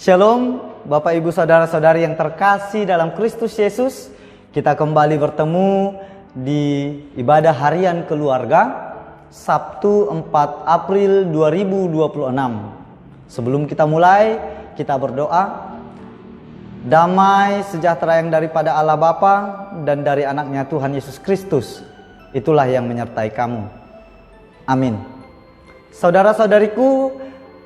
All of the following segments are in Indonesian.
Shalom, Bapak Ibu Saudara-saudari yang terkasih dalam Kristus Yesus. Kita kembali bertemu di ibadah harian keluarga Sabtu 4 April 2026. Sebelum kita mulai, kita berdoa. Damai sejahtera yang daripada Allah Bapa dan dari anaknya Tuhan Yesus Kristus, itulah yang menyertai kamu. Amin. Saudara-saudariku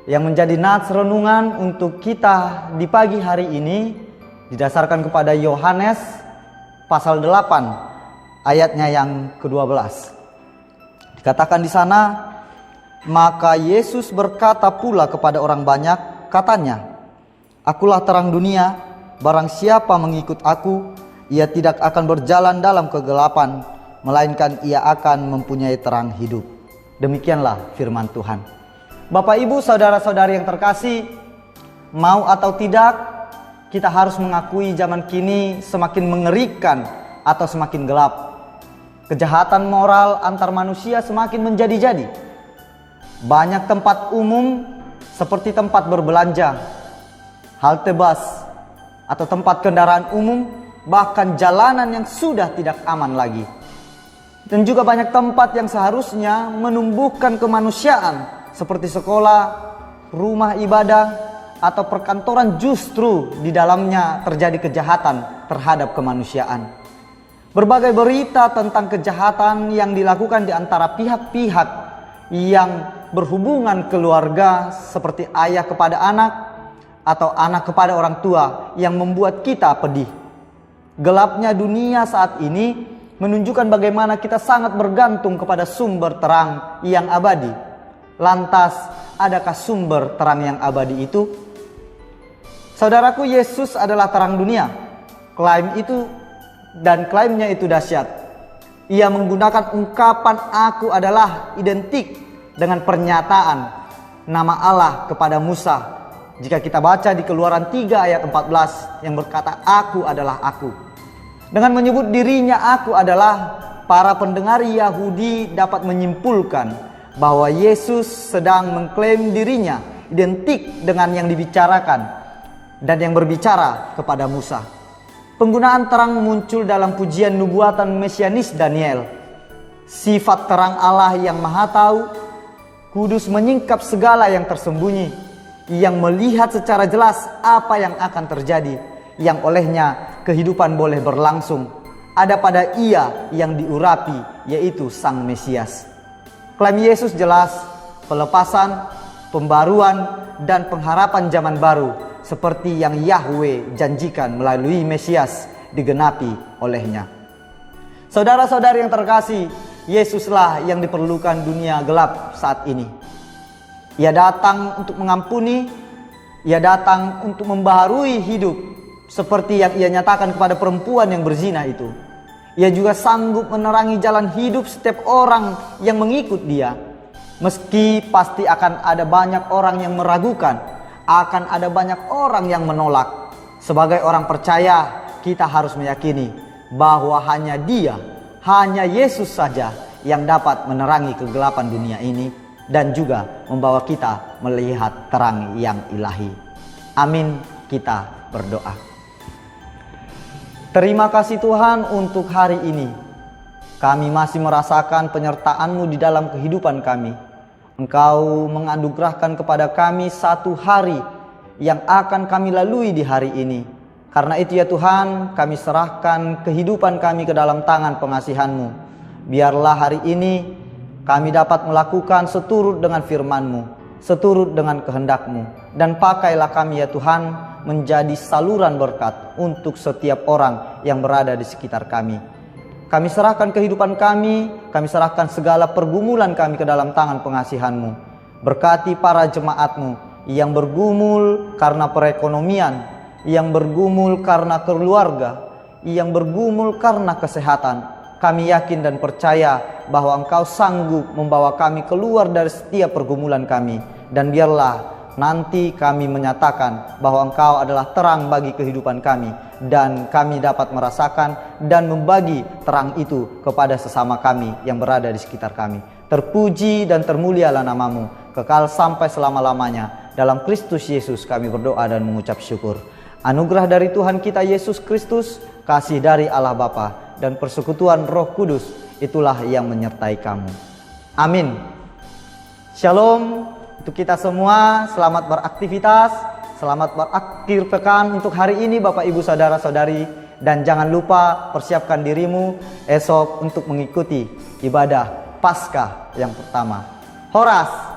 yang menjadi nats renungan untuk kita di pagi hari ini didasarkan kepada Yohanes pasal 8 ayatnya yang ke-12. Dikatakan di sana, maka Yesus berkata pula kepada orang banyak, katanya, "Akulah terang dunia, barang siapa mengikut aku, ia tidak akan berjalan dalam kegelapan, melainkan ia akan mempunyai terang hidup." Demikianlah firman Tuhan. Bapak Ibu saudara-saudari yang terkasih, mau atau tidak, kita harus mengakui zaman kini semakin mengerikan atau semakin gelap. Kejahatan moral antar manusia semakin menjadi-jadi. Banyak tempat umum seperti tempat berbelanja, halte bus, atau tempat kendaraan umum, bahkan jalanan yang sudah tidak aman lagi. Dan juga banyak tempat yang seharusnya menumbuhkan kemanusiaan seperti sekolah, rumah ibadah, atau perkantoran, justru di dalamnya terjadi kejahatan terhadap kemanusiaan. Berbagai berita tentang kejahatan yang dilakukan di antara pihak-pihak yang berhubungan keluarga seperti ayah kepada anak atau anak kepada orang tua yang membuat kita pedih. Gelapnya dunia saat ini menunjukkan bagaimana kita sangat bergantung kepada sumber terang yang abadi. Lantas, adakah sumber terang yang abadi itu? Saudaraku, Yesus adalah terang dunia. Klaimnya itu dahsyat. Ia menggunakan ungkapan "aku adalah" identik dengan pernyataan nama Allah kepada Musa. Jika kita baca di Keluaran 3 ayat 14 yang berkata, "Aku adalah aku." Dengan menyebut dirinya "aku adalah", para pendengar Yahudi dapat menyimpulkan bahwa Yesus sedang mengklaim dirinya identik dengan yang dibicarakan dan yang berbicara kepada Musa. Penggunaan terang muncul dalam pujian nubuatan mesianis Daniel. Sifat terang Allah yang maha tahu, kudus, menyingkap segala yang tersembunyi, yang melihat secara jelas apa yang akan terjadi, yang olehnya kehidupan boleh berlangsung, ada pada Ia yang diurapi, yaitu Sang Mesias. Klaim Yesus jelas, pelepasan, pembaruan, dan pengharapan zaman baru seperti yang Yahweh janjikan melalui Mesias digenapi olehnya. Saudara-saudari yang terkasih, Yesuslah yang diperlukan dunia gelap saat ini. Ia datang untuk mengampuni, Ia datang untuk membaharui hidup seperti yang Ia nyatakan kepada perempuan yang berzina itu. Ia juga sanggup menerangi jalan hidup setiap orang yang mengikut Dia. Meski pasti akan ada banyak orang yang meragukan, akan ada banyak orang yang menolak. Sebagai orang percaya, kita harus meyakini bahwa hanya Dia, hanya Yesus saja yang dapat menerangi kegelapan dunia ini dan juga membawa kita melihat terang yang ilahi. Amin, kita berdoa. Terima kasih Tuhan untuk hari ini. Kami masih merasakan penyertaan-Mu di dalam kehidupan kami. Engkau menganugerahkan kepada kami satu hari yang akan kami lalui di hari ini. Karena itu ya Tuhan, kami serahkan kehidupan kami ke dalam tangan pengasihan-Mu. Biarlah hari ini kami dapat melakukan seturut dengan firman-Mu, seturut dengan kehendak-Mu. Dan pakailah kami ya Tuhan menjadi saluran berkat untuk setiap orang yang berada di sekitar kami. Kami serahkan kehidupan kami serahkan segala pergumulan kami ke dalam tangan pengasihan-Mu. Berkati para jemaat-Mu yang bergumul karena perekonomian, yang bergumul karena keluarga, yang bergumul karena kesehatan. Kami yakin dan percaya bahwa Engkau sanggup membawa kami keluar dari setiap pergumulan kami. Dan biarlah nanti kami menyatakan bahwa Engkau adalah terang bagi kehidupan kami, dan kami dapat merasakan dan membagi terang itu kepada sesama kami yang berada di sekitar kami. Terpuji dan termulialah nama-Mu, kekal sampai selama-lamanya. Dalam Kristus Yesus kami berdoa dan mengucap syukur. Anugerah dari Tuhan kita Yesus Kristus, kasih dari Allah Bapa, dan persekutuan Roh Kudus, itulah yang menyertai kamu. Amin. Shalom untuk kita semua, selamat beraktivitas, selamat berakhir pekan untuk hari ini Bapak Ibu Saudara-saudari. Dan jangan lupa persiapkan dirimu esok untuk mengikuti ibadah Paskah yang pertama. Horas!